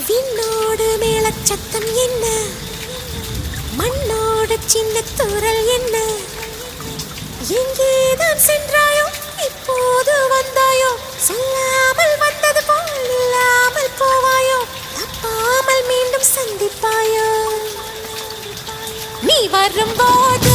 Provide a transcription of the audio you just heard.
விண்ணோடு மேலச்சத்தம் என்ன, மண்ணோடு சின்ன தூரல் என்ன, எங்கேதான் சென்றாயோ இப்போது வந்தாயோ, சொல்லாமல் வந்தது போல் இல்லாமல் போவாயோ, தப்பாமல் மீண்டும் சந்திப்பாயோ, நீ வரும்போது